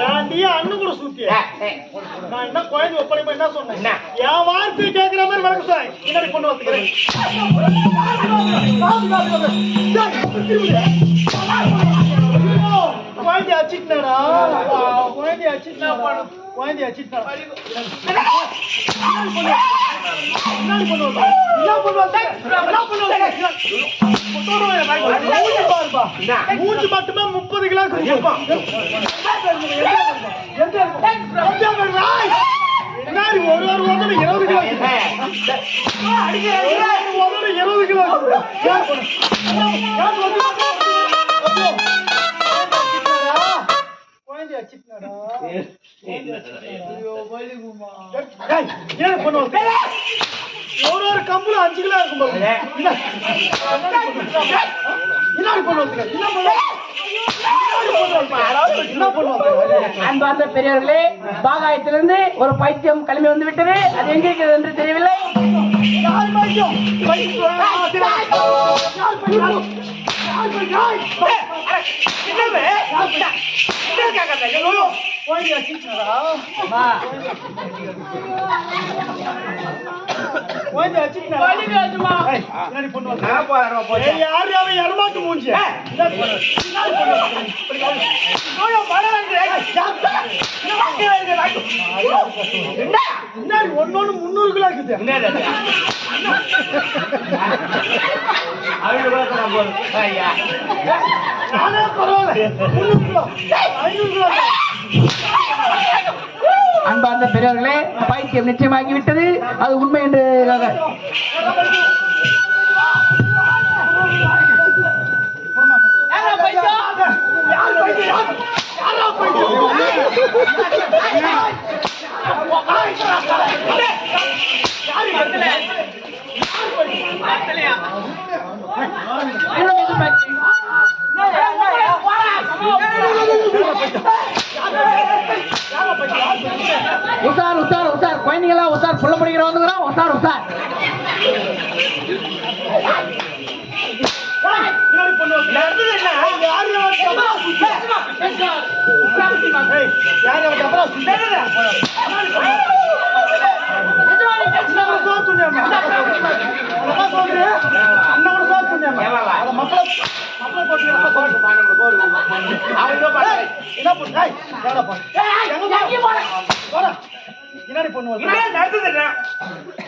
ஏன்டி அண்ணன் கூட சுத்திய நான் என்ன குழந்தை ஒப்படைப்ப என்ன சொன்னேன் என் வார்த்தை கேட்கிற மாதிரி வழக்கு சொன்னேன் பின்னாடி கொண்டு வந்துக்கிறேன் குழந்தை அச்சிட்டா குழந்தை அச்சிட்டா குழந்தை அச்சிட்டா மூச்சு மட்டுமே 30 கிலோ என்னாடி ஒரு 20 கிலோ 20 கிலோ குழந்தை அச்சிட்டாடா ஏன் பண்ணுவோம் ஒரு கம்புல 5 கிலோ இருக்கும் அன்பார்ந்த பெரியவர்களே, பாகாயத்திலிருந்து ஒரு பைத்தியம் கிளம்பி வந்து விட்டது. அது எங்க இருக்கிறது என்று தெரியவில்லை. ஒன்னொன்னு 300 கிலோ இருக்குது. அன்பார்ந்த பெரியவர்களே, பைத்தியம் நிச்சயமாகிவிட்டது. அது உண்மை என்று உசார் உசார் உசார் குழந்தைங்களா உசார் புள்ள முடிக்கிற வந்துக்கிறோம். உசார் உசார்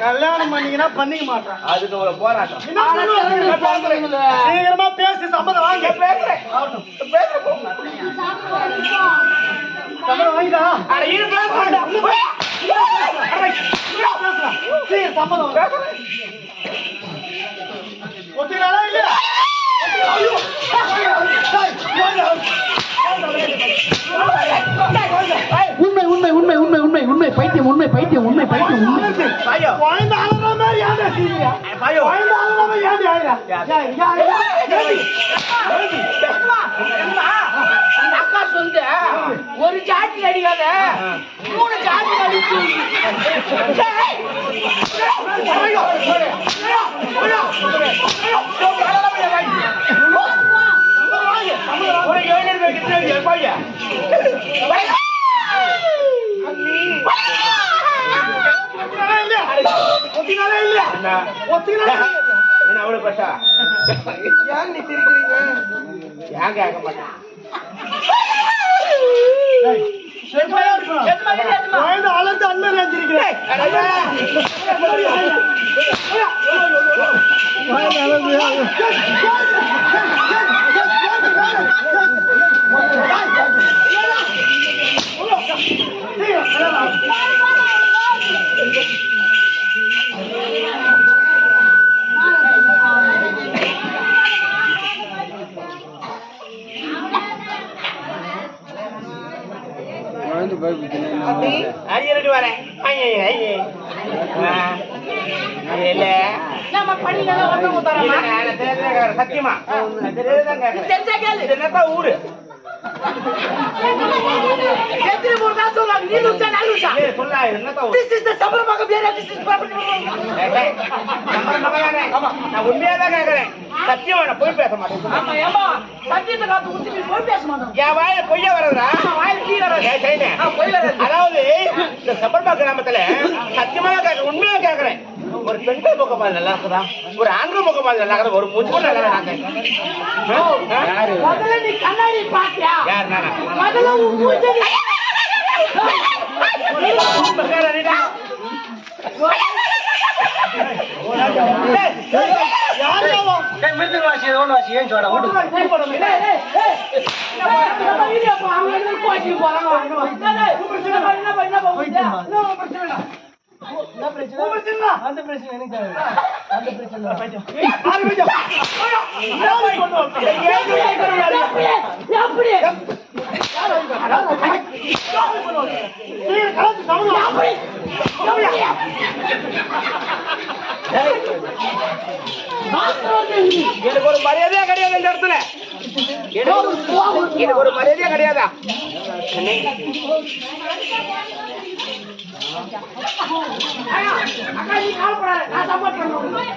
கல்யாணம் பண்ணீங்கன்னா பண்ணிக்க மாட்டேன். அதுக்கு ஒரு போராட்டம். சீக்கிரமா பேசி சம்மதம் வாங்க. சம்மதம் வாங்கிட்டா சம்மதம் ஒத்தினாலா இல்லையா? உண்மை உண்மை உண்மை உண்மை உண்மை உண்மை பைத்தியம் உண்மை பைத்தியம் உண்மை பைத்தியம் உண்மை. அக்கா சொல்லுங்க, ஒரு ஜாதி அடிக்காத 3 ஜாதி அடிச்சு என்ன அவ்வளவு பட்டா ஏன் நீ சிரிக்கிறீங்க? ஏன் கேட்க மாட்டேன். அலர்ந்து அண்ணன் நினைச்சிருக்கிறேன். அரியருக்கு வரேன். சத்தியமா ஊரு ஊர் தான் சொல்லுவாங்க. நீ லூசா நான் லூசா ஏய் சொல்லா என்னத்த This is the சபரமாக பேரா this is property நான் உண்மையா தான் கேக்குறேன் சத்தியமா நான் போய் பேச மாட்டேன் ஆமா ஏமா சத்தியத்தை காத்து ஊத்தி நீ போய் பேச மாட்டோம் என் வாயில பொய்யா வர்றதா வாயில டீ வராது ஏய் சரிண்ணே போய் வராது அதாவது இந்த சபர்மா கிராமத்துல சத்தியமா கேக்குறேன் உண்மையா கேக்குறேன் ஒரு பெண்கள் முகப்பால் நல்லா இருக்குதா ஒரு ஆண்கள் முகப்பால் நல்லா இருக்குதா ஒரு மூச்சு நல்லா யாரு முதல்ல நீ கண்ணாடி பாத்தியா யார் நானா முதல்ல உன் மூஞ்சி எனக்கு ஒரு மரியாதையா கிடையாது இந்த இடத்துல எனக்கு ஒரு மரியாதையா கிடையாதா அக்கா நீ கால்படாத நான் சப்போர்ட் பண்ணுவேன்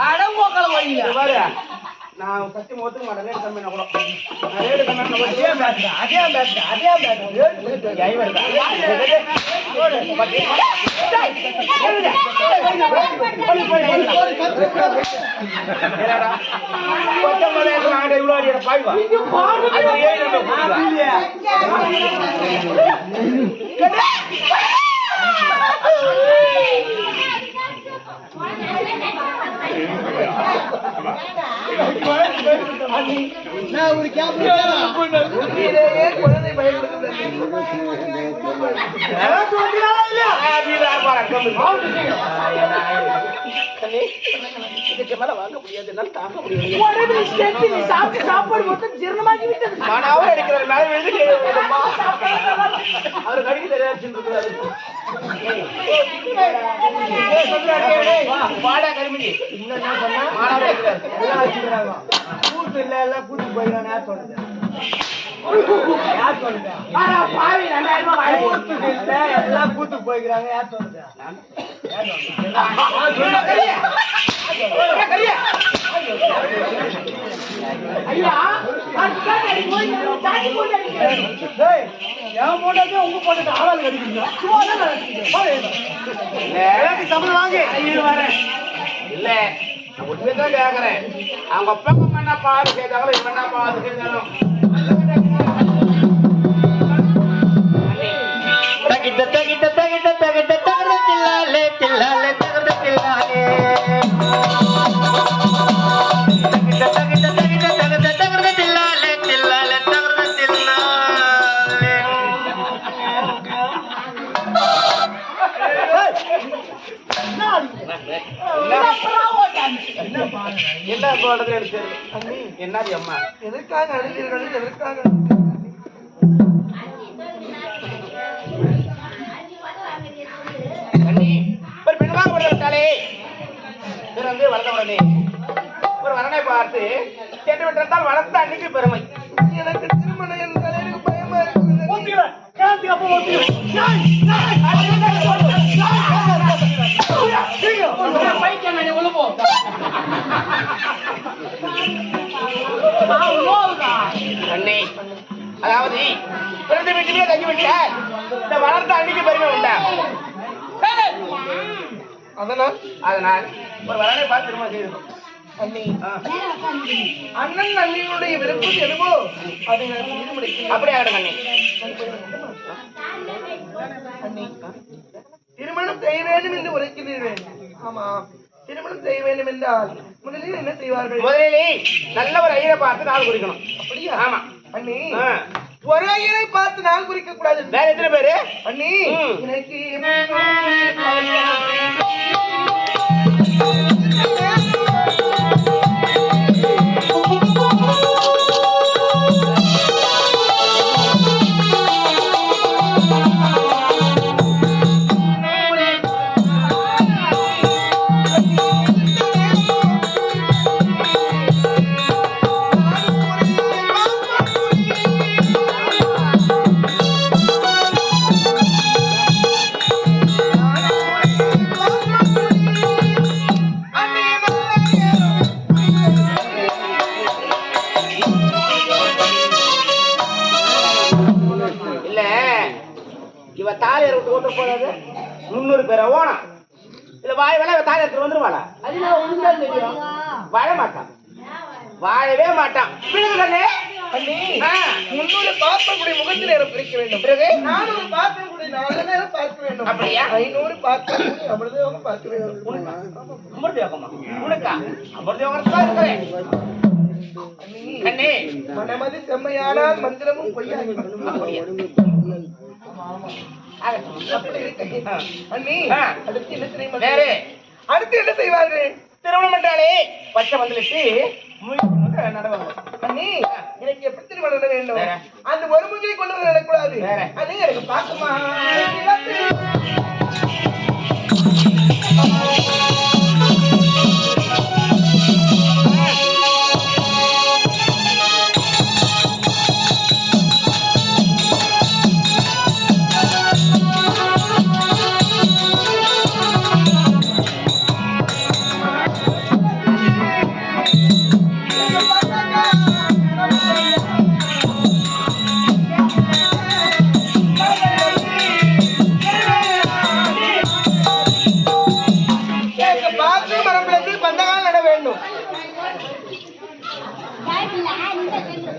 அடங்கோக்கல வழியில நான் சத்தியம் ஒத்துக்க மாட்டேன் ரேடு கம்மி கூட நான் ரேடு கம்மி சாப்பாடு மொத்தம் ஜீரணமாகி விட்டது அவர் கடிக்கு தெரியாது பாடா கருமிஞ்சி கூத்து இல்ல எல்லாம் கூத்து போயிடான்னு யார் சொல்றது யார் சொல்லுங்க பாவி 2000 ரூபாய் கூத்து இல்ல எல்லாம் கூத்து போய்க்கிறாங்க யார் சொல்றது ஐயா அதுக்காக போய் தாண்டி போய் டேய் என் போட்டதே உங்க போட்டது ஆளால் கடிக்கிறீங்க சும்மா தான் சம்பளம் வாங்கி வரேன் இல்ல நான் உண்மைதான் கேக்குறேன் அவங்க அப்பா அம்மா என்ன பாடு செய்தாங்களோ இவன் என்ன பாடு செய்தாலும் தகிட்ட தகிட்ட தகிட்ட தகிட்ட தகர தில்லாலே தில்லாலே தகர தில்லாலே தகிட்ட தகிட்ட தகிட்ட தகிட்ட தகர தில்லாலே தில்லாலே தகர தில்லாலே என்ன போடுறது எடுத்து என்னது அம்மா எதற்காக அழுகிறீர்கள் எதற்காக ஒரு பெண்வாக விட்டாலே பிறந்து வளர்ந்த உடனே ஒரு வரனை பார்த்து கேட்டு விட்டால் வளர்த்த அன்னைக்கு பெருமை எனக்கு திருமணம் என்றால் எனக்கு பயமா இருக்குது ஒத்துக்கிறேன் கேள்வி அப்போ ஒத்துக்கிறேன் பைத்தியம் உள்ள போ அண்ணே அதாவது பிறந்த வீட்டிலேயே தங்கி விட்ட இந்த வளர்த்த அன்னைக்கு பெருமை உண்டா அதனால் ஒரு வரனை பார்த்து திருமணம் செய்திருக்கோம் அண்ணன் அண்ணியுடைய விருப்பம் எதுவோ அதை நான் செய்து முடிக்கிறேன் அப்படி ஆகட்டும் அண்ணே திருமணம் செய்ய வேண்டும் என்று உரைக்கிறீர்கள் ஆமா திருமணம் செய்ய வேண்டும் என்றால் முதலில் என்ன செய்வார்கள் முதலில் நல்ல ஒரு ஐயரை பார்த்து நாள் குறிக்கணும் அப்படியா ஆமா அண்ணி ஒரு ஐயரை பார்த்து நாள் குறிக்க கூடாது வேற எத்தனை பேரு அண்ணி எனக்கு தாலி எடுத்து ஓட்டு போதாது 300 பேரை ஓனம் இல்ல வாய் வேலை தாலி எடுத்து வந்துருவாளா அது நான் ஒண்ணுதான் தெரியும். வாழ மாட்டான் வாழவே மாட்டான் பிள்ளைங்களே 300 பாத்திரக்கூடிய முகத்தில் நேரம் பிரிக்க வேண்டும். பிறகு 400 பாத்திரக்கூடிய நாலு நேரம் பார்க்க வேண்டும். அப்படியா? 500 பாத்திரக்கூடிய அமிர்தம் பார்க்க வேண்டும். அமிர்தயோகமா உனக்கா அமிர்தயோகம் தான் இருக்கிறேன் கண்ணே மனமதி செம்மையானால் மந்திரமும் பொய்யாகி அப்படியா? அப்படி இருக்கு. அண்ணி, அடுத்து என்ன தெரியுமா? வேறு அடுத்து என்ன செய்வார்கள்? திருமணம் என்றாலே பச்சை வந்துட்டு நடவாங்க அண்ணி, எனக்கு எப்படி திருமணம் நட வேண்டும்? வேற? அந்த ஒரு முகிலை கொண்டு வந்து நடக்கூடாது. வேற? அண்ணி, எனக்கு பார்க்குமா?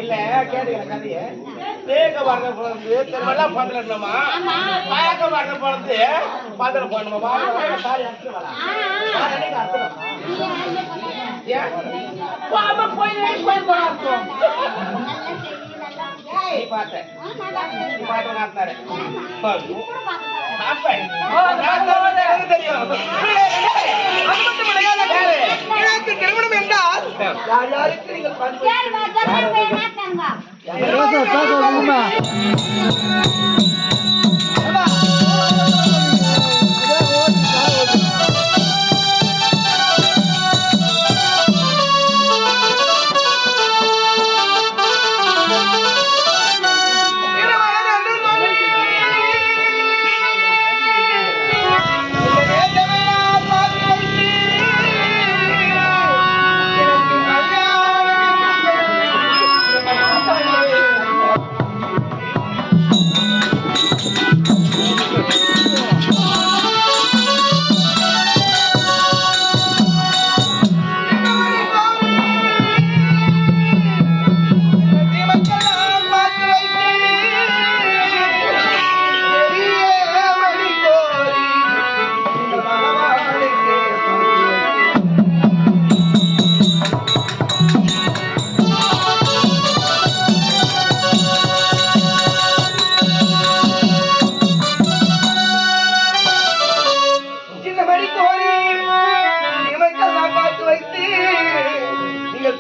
இல்ல கேட்டுக்கிற கதைய தேக்க வாங்க போறது திருமணம் பந்தலமா பாக்க வாங்க போறது பந்தல போடணுமா சாரி அர்த்தம் பாப்பா போய் போறாருக்கும். நீ பாத்த நீ பாத்த நாட்டாரு எனக்கு திருமணம் என்றால் யார் யாருக்கு நீங்கள் பார்த்து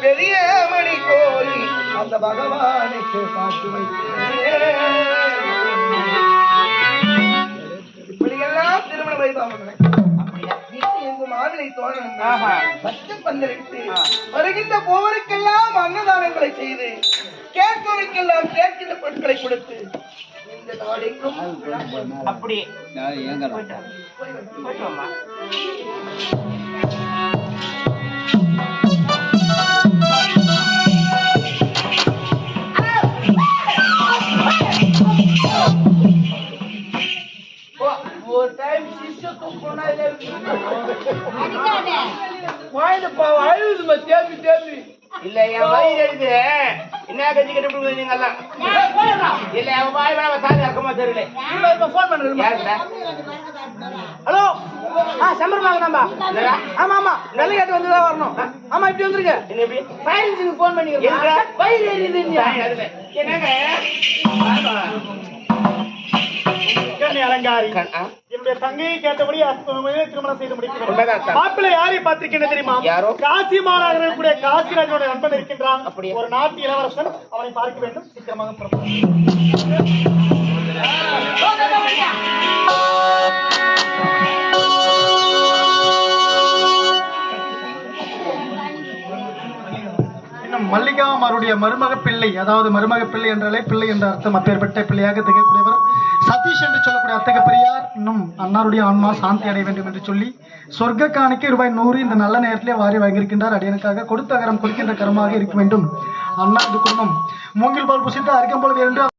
பெரிய மணி கோரி அந்த பகவானுக்கு பார்த்து வைத்தேன். இப்படியெல்லாம் திருமண வைபவம் எங்கு மாவிலை தோழன் பச்சை பந்தலிட்டு வருகின்ற போவருக்கெல்லாம் அன்னதானங்களை செய்து கேட்பவருக்கெல்லாம் கேட்கின்ற பொருட்களை கொடுத்து இந்த நாடெங்கும் அப்படி ஒரு டைம் சிஸ்டத்து போனா தேவி இல்ல என் வயிறு எழுது என்ன கட்சி கட்டி நீங்க எல்லாம் இல்ல என் வாய் வேணா சாதி அக்கமா தெரியல போன் பண்ணுங்க. ஹலோ, சம்பரமாக நம்பா. ஆமா ஆமா, வெள்ளையாட்டு வந்துதான் வரணும். ஆமா, இப்படி வந்துருங்க. என்ன எப்படி ஃபைல் போன் பண்ணிருக்கேன். வயிறு எரியுது. என்னங்க கண்ணி அலங்காரி என்னுடைய தங்கையை கேட்டபடி திருமணம் செய்து முடிக்கிறேன். உண்மைதான். மாப்பிள்ளை யாரை பார்த்திருக்கேன் தெரியுமா? யாரோ? காசி மாநகரில் இருக்கக்கூடிய காசிராஜனுடைய நண்பன் இருக்கின்றான். அப்படியே? ஒரு நாட்டு இளவரசன். அவனை பார்க்க வேண்டும். சீக்கிரமாக புறப்படும். மல்லிகாமாருடைய மருமக பிள்ளை, அதாவது மருமக பிள்ளை என்றாலே பிள்ளை என்ற அர்த்தம். அப்பேற்பட்ட பிள்ளையாக திகழக்கூடியவர் சதீஷ் என்று சொல்லக்கூடிய அத்தக பெரியார் இன்னும் அன்னாருடைய ஆன்மா சாந்தி அடைய வேண்டும் என்று சொல்லி சொர்க்க காணிக்கு ரூபாய் 100 இந்த நல்ல நேரத்திலே வாரி வாங்கியிருக்கின்றார். அடியனுக்காக கொடுத்த கரம் கொடுக்கின்ற கரமாக இருக்க வேண்டும். அண்ணா இது குடும்பம் மூங்கில் பால் புசித்து அரிக்கம் போல வேறு